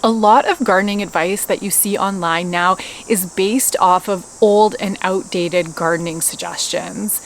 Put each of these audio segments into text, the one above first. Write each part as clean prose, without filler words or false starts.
A lot of gardening advice that you see online now is based off of old and outdated gardening suggestions.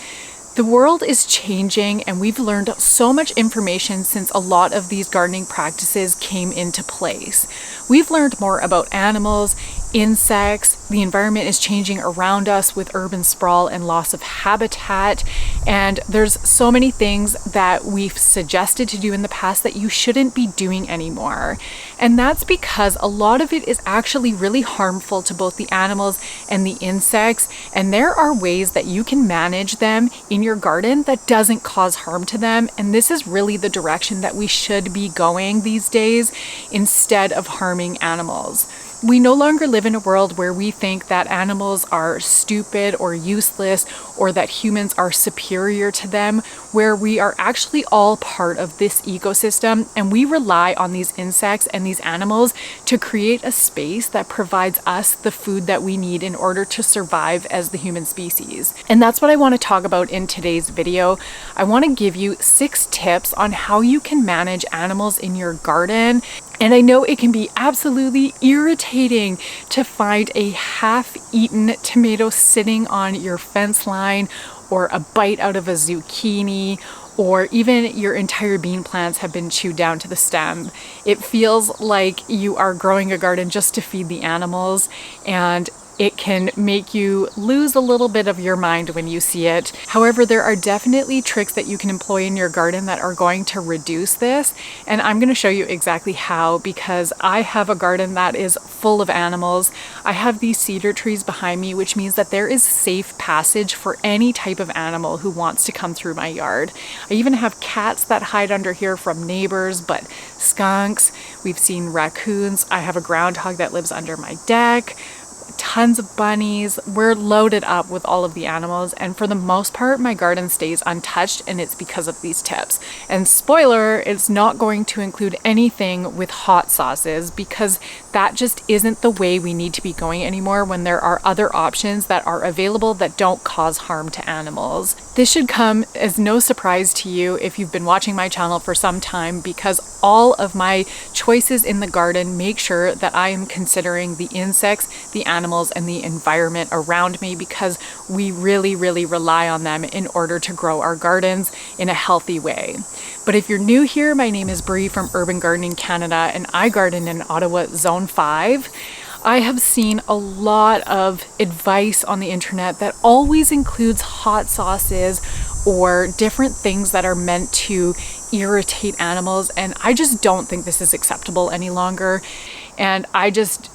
The world is changing and we've learned so much information since a lot of these gardening practices came into place. We've learned more about animals, insects, the environment is changing around us with urban sprawl and loss of habitat, and there's so many things that we've suggested to do in the past that you shouldn't be doing anymore. And that's because a lot of it is actually really harmful to both the animals and the insects, and there are ways that you can manage them in your garden that doesn't cause harm to them, and this is really the direction that we should be going these days instead of harming animals. We no longer live in a world where we think that animals are stupid or useless or that humans are superior to them, where we are actually all part of this ecosystem and we rely on these insects and these animals to create a space that provides us the food that we need in order to survive as the human species. And that's what I want to talk about in today's video. I want to give you 6 tips on how you can manage animals in your garden. And I know it can be absolutely irritating to find a half-eaten tomato sitting on your fence line, or a bite out of a zucchini, or even your entire bean plants have been chewed down to the stem. It feels like you are growing a garden just to feed the animals, and it can make you lose a little bit of your mind when you see it. However, there are definitely tricks that you can employ in your garden that are going to reduce this. And I'm going to show you exactly how, because I have a garden that is full of animals. I have these cedar trees behind me, which means that there is safe passage for any type of animal who wants to come through my yard. I even have cats that hide under here from neighbors, but skunks, we've seen raccoons. I have a groundhog that lives under my deck. Tons of bunnies. We're loaded up with all of the animals, and for the most part my garden stays untouched, and it's because of these tips. And spoiler, it's not going to include anything with hot sauces, because that just isn't the way we need to be going anymore when there are other options that are available that don't cause harm to animals. This should come as no surprise to you if you've been watching my channel for some time, because all of my choices in the garden make sure that I am considering the insects, the animals, and the environment around me, because we really rely on them in order to grow our gardens in a healthy way. But if you're new here, my name is Bree from Urban Gardening Canada, and I garden in Ottawa Zone 5. I have seen a lot of advice on the internet that always includes hot sauces or different things that are meant to irritate animals, and I just don't think this is acceptable any longer, and I just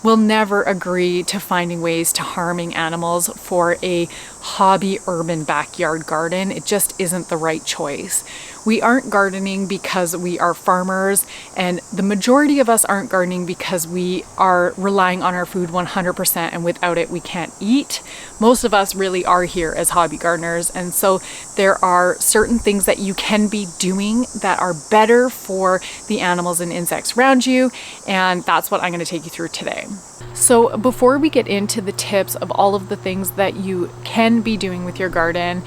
will never agree to finding ways to harming animals for a hobby urban backyard garden. It just isn't the right choice. We aren't gardening because we are farmers, and the majority of us aren't gardening because we are relying on our food 100%, and without it we can't eat. Most of us really are here as hobby gardeners, and so there are certain things that you can be doing that are better for the animals and insects around you, and that's what I'm going to take you through today. So before we get into the tips of all of the things that you can be doing with your garden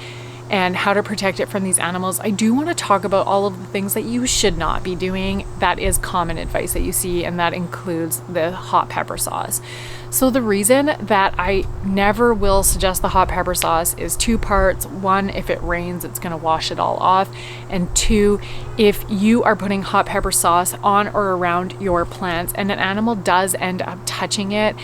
and how to protect it from these animals, I do want to talk about all of the things that you should not be doing. That is common advice that you see, and that includes the hot pepper sauce. So the reason that I never will suggest the hot pepper sauce is 2 parts. 1, if it rains, it's going to wash it all off. And 2, if you are putting hot pepper sauce on or around your plants and an animal does end up touching it,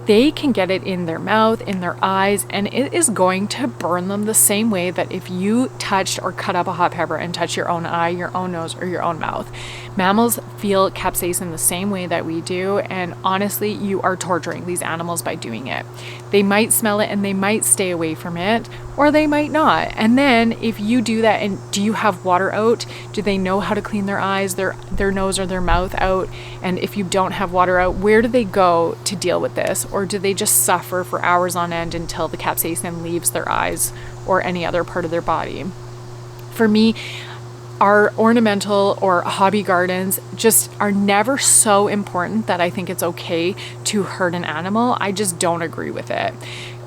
they can get it in their mouth, in their eyes, and it is going to burn them the same way that if you touched or cut up a hot pepper and touched your own eye, your own nose, or your own mouth. Mammals feel capsaicin the same way that we do, and honestly, you are torturing these animals by doing it. They might smell it and they might stay away from it, or they might not. And then if you do that, and do you have water out? Do they know how to clean their eyes, their nose, or their mouth out? And if you don't have water out, where do they go to deal with this? Or do they just suffer for hours on end until the capsaicin leaves their eyes or any other part of their body? For me, our ornamental or hobby gardens just are never so important that I think it's okay to hurt an animal. I just don't agree with it.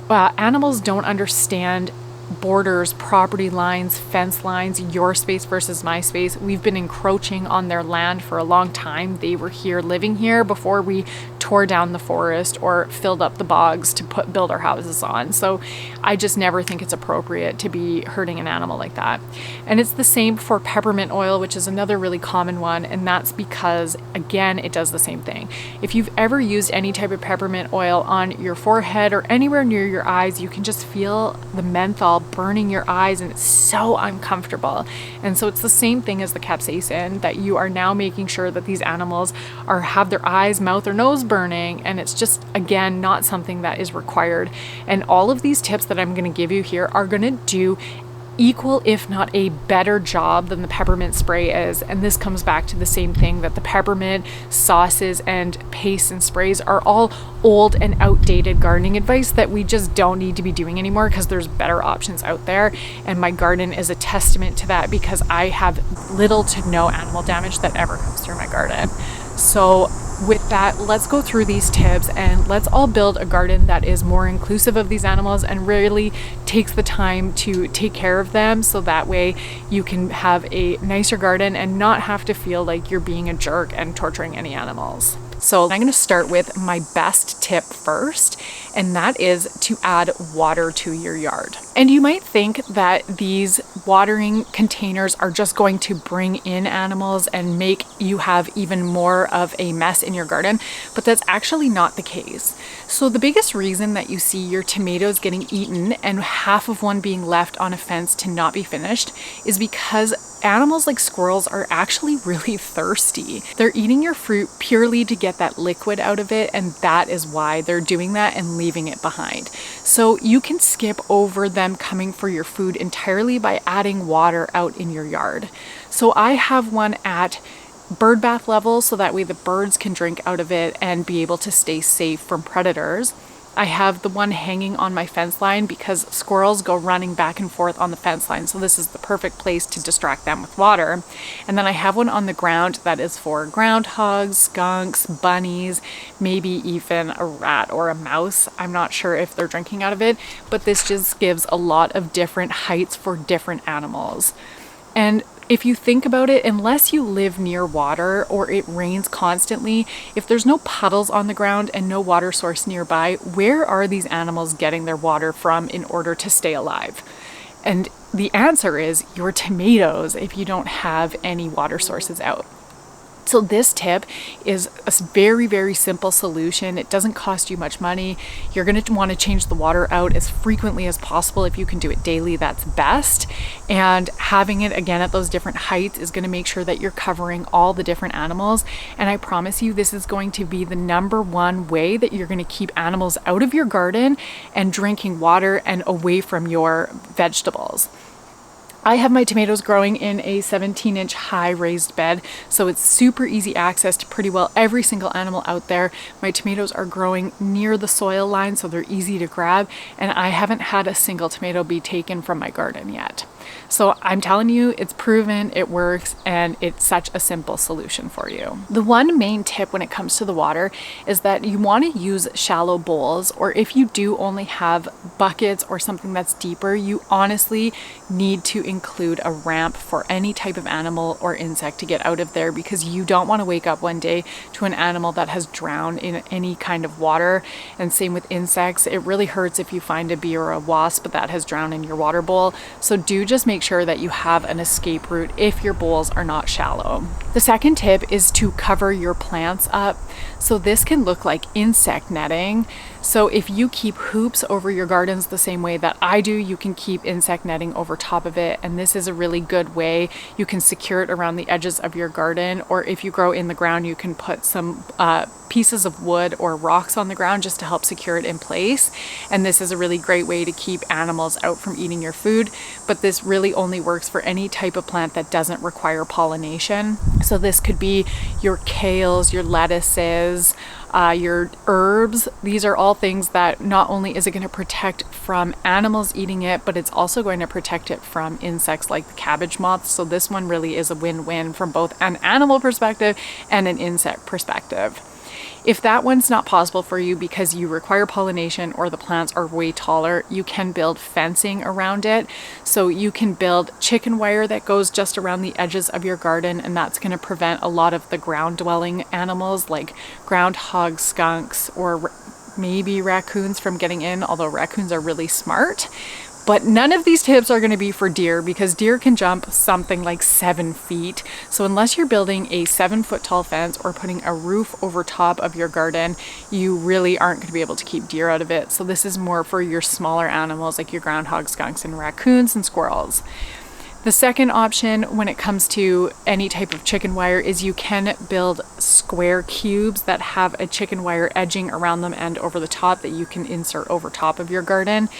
Animals don't understand borders, property lines, fence lines, your space versus my space. We've been encroaching on their land for a long time. They were here, living here, before we tore down the forest or filled up the bogs to build our houses on. So I just never think it's appropriate to be hurting an animal like that. And it's the same for peppermint oil, which is another really common one, and that's because, again, it does the same thing. If you've ever used any type of peppermint oil on your forehead or anywhere near your eyes, you can just feel the menthol burning your eyes, and it's so uncomfortable. And so it's the same thing as the capsaicin, that you are now making sure that these animals have their eyes, mouth, or nose burning, and it's just, again, not something that is required. And all of these tips that I'm going to give you here are going to do equal, if not a better job than the peppermint spray is. And this comes back to the same thing, that the peppermint sauces and pastes and sprays are all old and outdated gardening advice that we just don't need to be doing anymore, because there's better options out there. And my garden is a testament to that, because I have little to no animal damage that ever comes through my garden. So with that, let's go through these tips and let's all build a garden that is more inclusive of these animals and really takes the time to take care of them, so that way you can have a nicer garden and not have to feel like you're being a jerk and torturing any animals. So I'm going to start with my best tip first, and that is to add water to your yard. And you might think that these watering containers are just going to bring in animals and make you have even more of a mess in your garden, but that's actually not the case. So the biggest reason that you see your tomatoes getting eaten and half of one being left on a fence to not be finished is because animals like squirrels are actually really thirsty. They're eating your fruit purely to get that liquid out of it, and that is why they're doing that and leaving it behind. So you can skip over them coming for your food entirely by adding water out in your yard. So I have one at bird bath level, so that way the birds can drink out of it and be able to stay safe from predators. I have the one hanging on my fence line because squirrels go running back and forth on the fence line, so this is the perfect place to distract them with water. And then I have one on the ground that is for groundhogs, skunks, bunnies, maybe even a rat or a mouse. I'm not sure if they're drinking out of it, but this just gives a lot of different heights for different animals. And if you think about it, unless you live near water or it rains constantly, if there's no puddles on the ground and no water source nearby, where are these animals getting their water from in order to stay alive? And the answer is your tomatoes, if you don't have any water sources out. So this tip is a very, very simple solution. It doesn't cost you much money. You're going to want to change the water out as frequently as possible. If you can do it daily, that's best. And having it again at those different heights is going to make sure that you're covering all the different animals. And I promise you, this is going to be the #1 way that you're going to keep animals out of your garden and drinking water and away from your vegetables. I have my tomatoes growing in a 17-inch high raised bed, so it's super easy access to pretty well every single animal out there. My tomatoes are growing near the soil line, so they're easy to grab, and I haven't had a single tomato be taken from my garden yet. So I'm telling you, it's proven, it works, and it's such a simple solution for you. The one main tip when it comes to the water is that you want to use shallow bowls, or if you do only have buckets or something that's deeper, you honestly need to include a ramp for any type of animal or insect to get out of there, because you don't want to wake up one day to an animal that has drowned in any kind of water. And same with insects. It really hurts if you find a bee or a wasp that has drowned in your water bowl. So do just make sure that you have an escape route if your bowls are not shallow. The second tip is to cover your plants up. So this can look like insect netting. So if you keep hoops over your gardens the same way that I do, you can keep insect netting over top of it. And this is a really good way. You can secure it around the edges of your garden, or if you grow in the ground, you can put some pieces of wood or rocks on the ground just to help secure it in place. And this is a really great way to keep animals out from eating your food. But this really only works for any type of plant that doesn't require pollination. So this could be your kales, your lettuces, your herbs. These are all things that not only is it going to protect from animals eating it, but it's also going to protect it from insects like the cabbage moths. So this one really is a win-win from both an animal perspective and an insect perspective. If that one's not possible for you because you require pollination or the plants are way taller, you can build fencing around it. So you can build chicken wire that goes just around the edges of your garden, and that's going to prevent a lot of the ground dwelling animals like groundhogs, skunks, or maybe raccoons from getting in, although raccoons are really smart. But none of these tips are going to be for deer because deer can jump something like 7 feet. So unless you're building a 7-foot tall fence or putting a roof over top of your garden, you really aren't going to be able to keep deer out of it. So this is more for your smaller animals like your groundhogs, skunks, and raccoons and squirrels. The second option when it comes to any type of chicken wire is you can build square cubes that have a chicken wire edging around them and over the top that you can insert over top of your garden.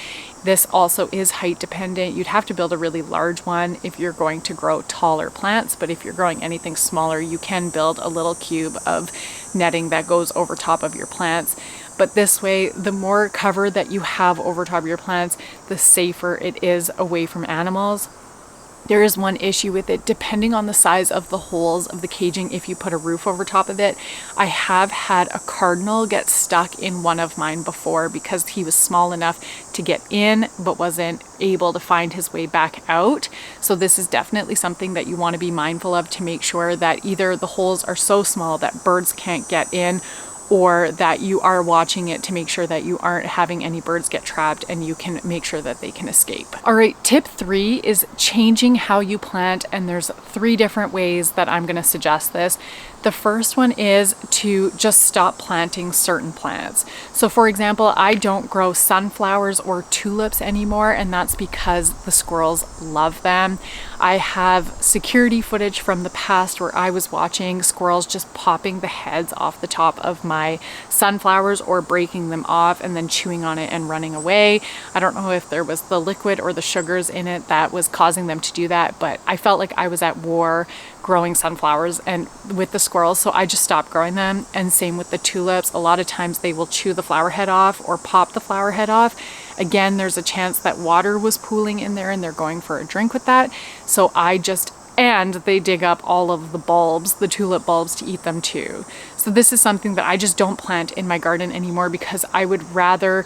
This also is height dependent. You'd have to build a really large one if you're going to grow taller plants, but if you're growing anything smaller, you can build a little cube of netting that goes over top of your plants. But this way, the more cover that you have over top of your plants, the safer it is away from animals. There is one issue with it, depending on the size of the holes of the caging. If you put a roof over top of it, I have had a cardinal get stuck in one of mine before because he was small enough to get in but wasn't able to find his way back out. So this is definitely something that you want to be mindful of to make sure that either the holes are so small that birds can't get in, or that you are watching it to make sure that you aren't having any birds get trapped and you can make sure that they can escape. All right, tip 3 is changing how you plant, and there's 3 different ways that I'm going to suggest this. The first one is to just stop planting certain plants. So for example, I don't grow sunflowers or tulips anymore, and that's because the squirrels love them. I have security footage from the past where I was watching squirrels just popping the heads off the top of my sunflowers or breaking them off and then chewing on it and running away. I don't know if there was the liquid or the sugars in it that was causing them to do that, but I felt like I was at war growing sunflowers and with the squirrels, so I just stopped growing them. And same with the tulips. A lot of times they will chew the flower head off or pop the flower head off. Again, there's a chance that water was pooling in there and they're going for a drink with that. So and they dig up all of the bulbs, the tulip bulbs, to eat them too. So this is something that I just don't plant in my garden anymore because I would rather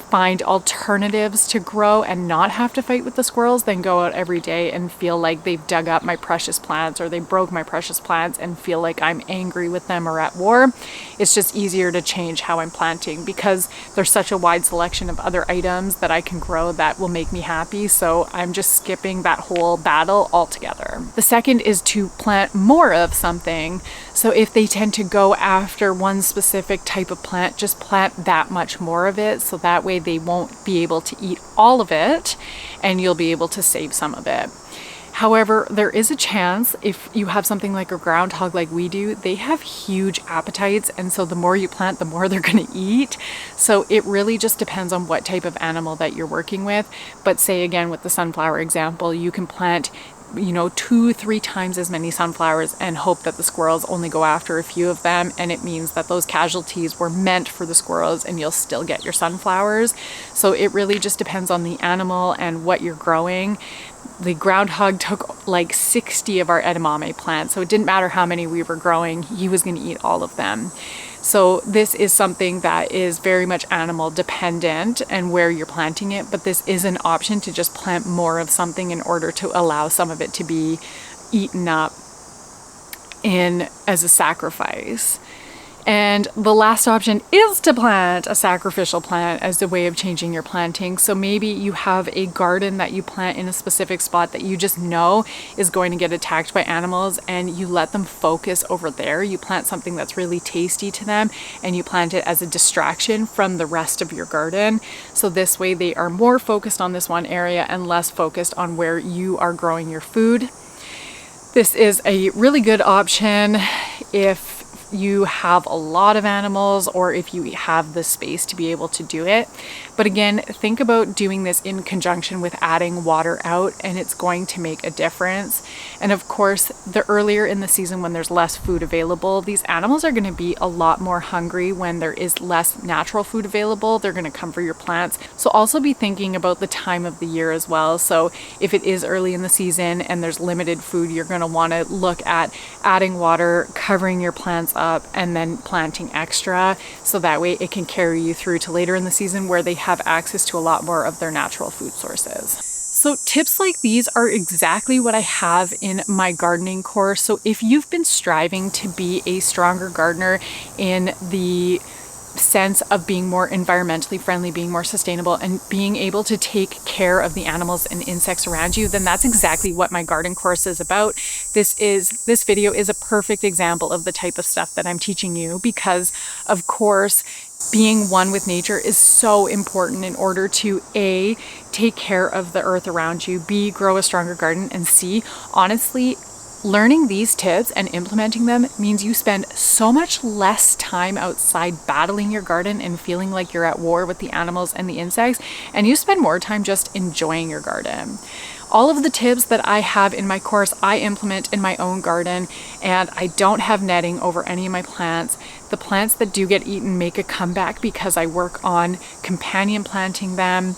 find alternatives to grow and not have to fight with the squirrels than go out every day and feel like they've dug up my precious plants or they broke my precious plants and feel like I'm angry with them or at war. It's just easier to change how I'm planting because there's such a wide selection of other items that I can grow that will make me happy. So I'm just skipping that whole battle altogether. The second is to plant more of something. So if they tend to go after one specific type of plant, just plant that much more of it. So that way they won't be able to eat all of it and you'll be able to save some of it. However, there is a chance if you have something like a groundhog like we do, they have huge appetites, and so the more you plant, the more they're going to eat. So it really just depends on what type of animal that you're working with. But say again with the sunflower example, you can plant 2-3 times as many sunflowers and hope that the squirrels only go after a few of them, and it means that those casualties were meant for the squirrels and you'll still get your sunflowers. So it really just depends on the animal and what you're growing. The groundhog took like 60 of our edamame plants, so it didn't matter how many we were growing, he was going to eat all of them. So this is something that is very much animal dependent and where you're planting it, but this is an option to just plant more of something in order to allow some of it to be eaten up as a sacrifice. And the last option is to plant a sacrificial plant as a way of changing your planting. So maybe you have a garden that you plant in a specific spot that you just know is going to get attacked by animals, and you let them focus over there. You plant something that's really tasty to them and you plant it as a distraction from the rest of your garden. So this way they are more focused on this one area and less focused on where you are growing your food. This is a really good option if you have a lot of animals or if you have the space to be able to do it. But again, think about doing this in conjunction with adding water out, and it's going to make a difference. And of course, the earlier in the season when there's less food available, these animals are going to be a lot more hungry when there is less natural food available. They're going to come for your plants. So also be thinking about the time of the year as well. So if it is early in the season and there's limited food, you're going to want to look at adding water, covering your plants up up and then planting extra, so that way it can carry you through to later in the season where they have access to a lot more of their natural food sources. So tips like these are exactly what I have in my gardening course. So if you've been striving to be a stronger gardener in the sense of being more environmentally friendly, being more sustainable, and being able to take care of the animals and insects around you, then that's exactly what my garden course is about. This video is a perfect example of the type of stuff that I'm teaching you, because of course being one with nature is so important in order to A, take care of the earth around you, B, grow a stronger garden, and C, honestly, learning these tips and implementing them means you spend so much less time outside battling your garden and feeling like you're at war with the animals and the insects, and you spend more time just enjoying your garden. All of the tips that I have in my course, I implement in my own garden, and I don't have netting over any of my plants. The plants that do get eaten make a comeback because I work on companion planting them.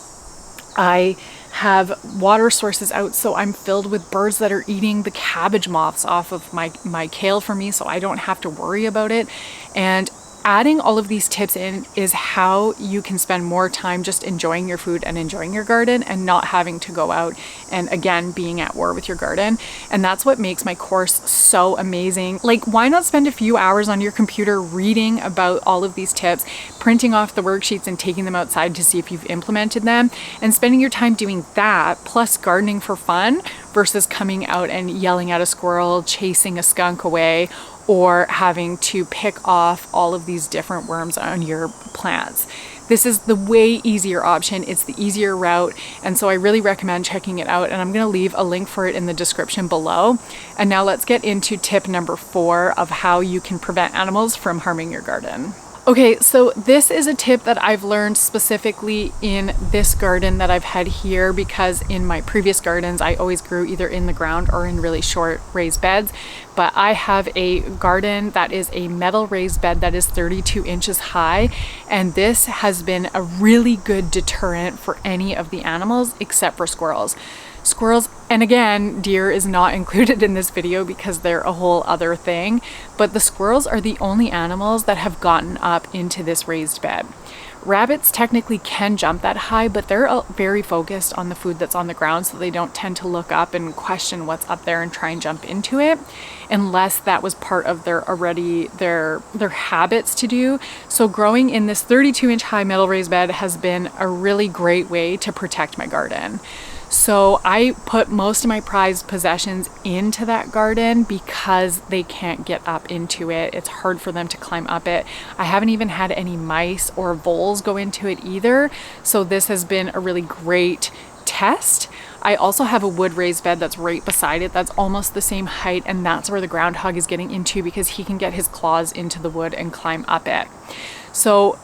I have water sources out, so I'm filled with birds that are eating the cabbage moths off of my kale for me, so I don't have to worry about it. And adding all of these tips in is how you can spend more time just enjoying your food and enjoying your garden and not having to go out and again being at war with your garden. And that's what makes my course so amazing. Like, why not spend a few hours on your computer reading about all of these tips, printing off the worksheets and taking them outside to see if you've implemented them, and spending your time doing that plus gardening for fun versus coming out and yelling at a squirrel, chasing a skunk away, or having to pick off all of these different worms on your plants. This is the way easier option. It's the easier route. And so I really recommend checking it out. And I'm gonna leave a link for it in the description below. And now let's get into tip number 4 of how you can prevent animals from harming your garden. Okay, so this is a tip that I've learned specifically in this garden that I've had here, because in my previous gardens, I always grew either in the ground or in really short raised beds. But I have a garden that is a metal raised bed that is 32 inches high. And this has been a really good deterrent for any of the animals except for squirrels. Squirrels, and again, deer is not included in this video because they're a whole other thing, but the squirrels are the only animals that have gotten up into this raised bed. Rabbits technically can jump that high, but they're very focused on the food that's on the ground, so they don't tend to look up and question what's up there and try and jump into it, unless that was part of their habits to do. So growing in this 32-inch high metal raised bed has been a really great way to protect my garden. So I put most of my prized possessions into that garden because they can't get up into it. It's hard for them to climb up it. I haven't even had any mice or voles go into it either. So this has been a really great test. I also have a wood raised bed that's right beside it that's almost the same height, and that's where the groundhog is getting into because he can get his claws into the wood and climb up it. So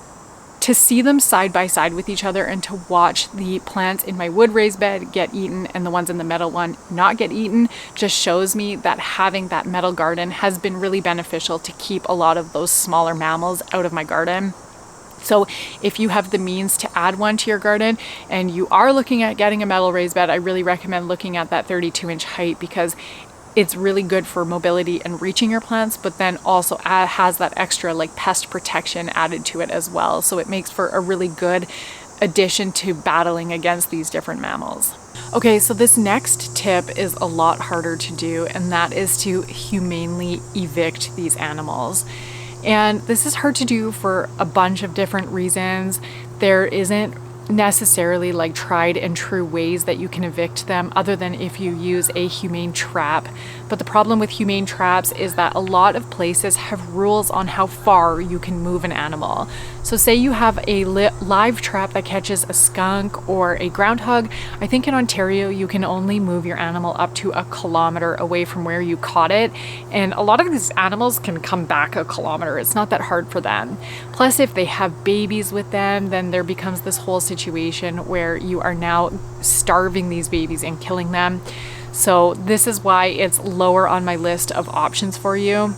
to see them side by side with each other and to watch the plants in my wood raised bed get eaten and the ones in the metal one not get eaten just shows me that having that metal garden has been really beneficial to keep a lot of those smaller mammals out of my garden. So if you have the means to add one to your garden and you are looking at getting a metal raised bed, I really recommend looking at that 32-inch height, because it's really good for mobility and reaching your plants, but then also has that extra like pest protection added to it as well. So it makes for a really good addition to battling against these different mammals. Okay, so this next tip is a lot harder to do, and that is to humanely evict these animals. And this is hard to do for a bunch of different reasons. There isn't necessarily like tried and true ways that you can evict them other than if you use a humane trap. But the problem with humane traps is that a lot of places have rules on how far you can move an animal. So say you have a live trap that catches a skunk or a groundhog. I think in Ontario you can only move your animal up to 1 kilometer away from where you caught it, and a lot of these animals can come back 1 kilometer. It's not that hard for them. Plus, if they have babies with them, then there becomes this whole situation where you are now starving these babies and killing them. So this is why it's lower on my list of options for you.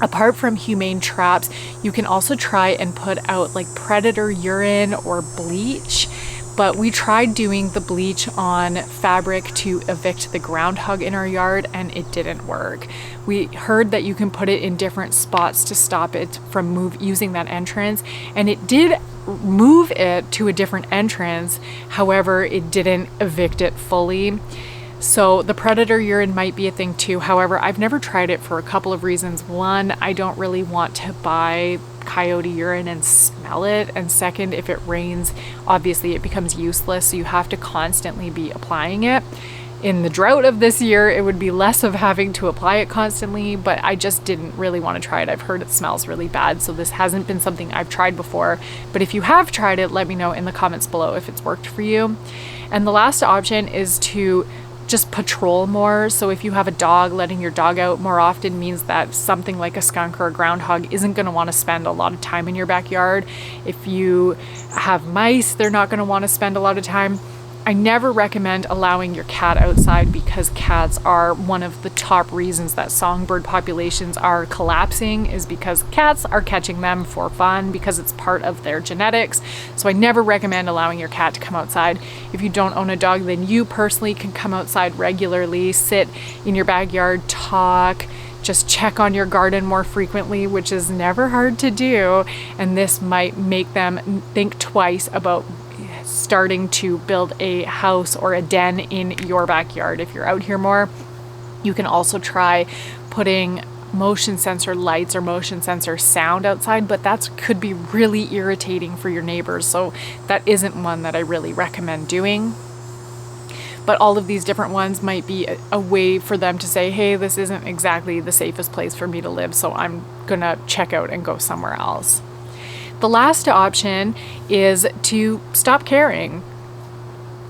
Apart from humane traps, you can also try and put out like predator urine or bleach. but we tried doing the bleach on fabric to evict the groundhog in our yard and it didn't work. We heard that you can put it in different spots to stop it from using that entrance, and it did move it to a different entrance. However, it didn't evict it fully. So the predator urine might be a thing too. However, I've never tried it for a couple of reasons. One, I don't really want to buy coyote urine and smell it. And second, if it rains, obviously it becomes useless. So you have to constantly be applying it. In the drought of this year, it would be less of having to apply it constantly, but I just didn't really want to try it. I've heard it smells really bad, so this hasn't been something I've tried before. But if you have tried it, let me know in the comments below if it's worked for you. And the last option is to just patrol more. So if you have a dog, letting your dog out more often means that something like a skunk or a groundhog isn't going to want to spend a lot of time in your backyard. If you have mice, they're not going to want to spend a lot of time. I never recommend allowing your cat outside because cats are one of the top reasons that songbird populations are collapsing, is because cats are catching them for fun because it's part of their genetics. So I never recommend allowing your cat to come outside. If you don't own a dog, then you personally can come outside regularly, sit in your backyard, talk, just check on your garden more frequently, which is never hard to do. And this might make them think twice about starting to build a house or a den in your backyard. If you're out here more, you can also try putting motion sensor lights or motion sensor sound outside, but that could be really irritating for your neighbors. So that isn't one that I really recommend doing. But all of these different ones might be a way for them to say, hey, this isn't exactly the safest place for me to live, so I'm gonna check out and go somewhere else. The last option is to stop caring.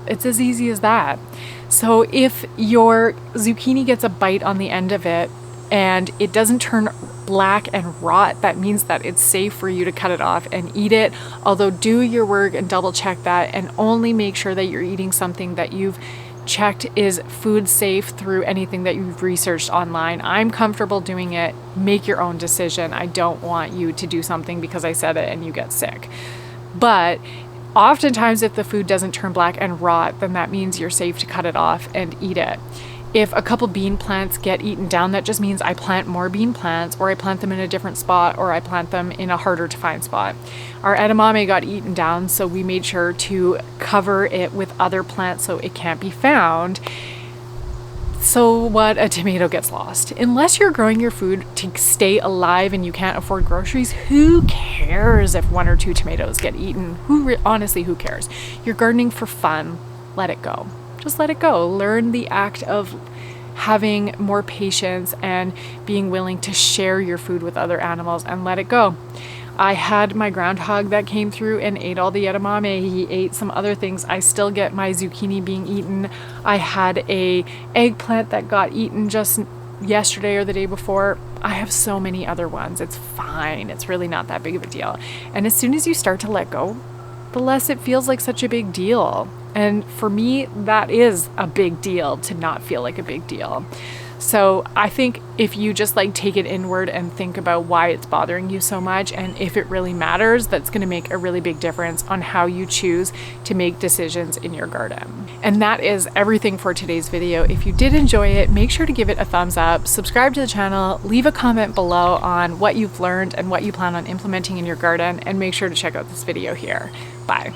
It's as easy as that. So if your zucchini gets a bite on the end of it and it doesn't turn black and rot, that means that it's safe for you to cut it off and eat it. Although do your work and double check that, and only make sure that you're eating something that you've checked is food safe through anything that you've researched online. I'm comfortable doing it. Make your own decision. I don't want you to do something because I said it and you get sick. But oftentimes if the food doesn't turn black and rot, then that means you're safe to cut it off and eat it. If a couple bean plants get eaten down, that just means I plant more bean plants, or I plant them in a different spot, or I plant them in a harder to find spot. Our edamame got eaten down, so we made sure to cover it with other plants so it can't be found. So what? A tomato gets lost. Unless you're growing your food to stay alive and you can't afford groceries, who cares if 1 or 2 tomatoes get eaten? Honestly, who cares? You're gardening for fun. Let it go. Just let it go. Learn the act of having more patience and being willing to share your food with other animals, and let it go. I had my groundhog that came through and ate all the edamame. He ate some other things. I still get my zucchini being eaten. I had a eggplant that got eaten just yesterday or the day before. I have so many other ones. It's fine. It's really not that big of a deal. And as soon as you start to let go, the less it feels like such a big deal. And for me, that is a big deal to not feel like a big deal. So I think if you just take it inward and think about why it's bothering you so much, and if it really matters, that's going to make a really big difference on how you choose to make decisions in your garden. And that is everything for today's video. If you did enjoy it, make sure to give it a thumbs up, subscribe to the channel, leave a comment below on what you've learned and what you plan on implementing in your garden, and make sure to check out this video here. Bye.